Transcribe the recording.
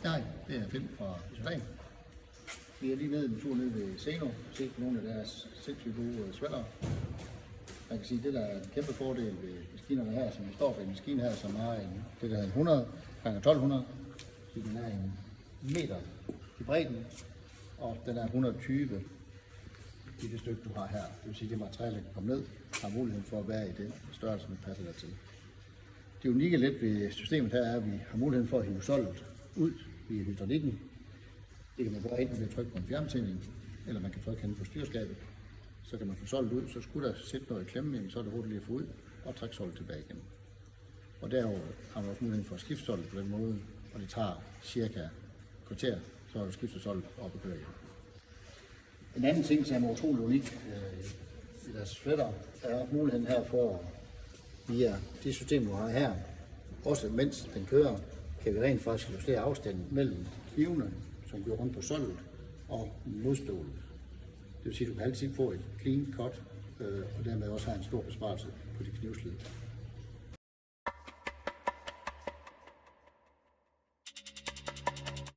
Nej, det er Finn fra Sudan. Vi er lige nede en tur ned ved Zeno, set på nogle af deres sindssygt gode sweatere. Man kan sige, at det der er en kæmpe fordel ved maskinerne her, som står for en maskine her, som har det der 100 x 1200. Så den er en meter i bredden, og den er 120 i det stykke, du har her. Det vil sige, at det materiale, der kan komme ned, har muligheden for at være i den størrelse, som passer der til. Det unikke lidt ved systemet her er, at vi har muligheden for at hive soldet ud via hydraulikken. Det kan man gøre enten ved at trykke på en fjernbetjening, eller man kan trykke hen på styrskabet. Så kan man få soldet ud, så skulle der sætte noget i klemmen, så er det hurtigt lige at få ud og trække soldet tilbage igen. Og derover har man også muligheden for at skifte soldet på den måde, og det tager cirka kvarter, så har du skiftet soldet op og kører igen. En anden ting, som er utrolig unik i deres sweater, er muligheden her for via det system, du har her, også mens den kører, kan vi rent faktisk justere afstanden mellem knivene, som går rundt på soldet, og modstålet. Det vil sige, at du kan altid få et clean cut, og dermed også have en stor besparelse på de knivslid.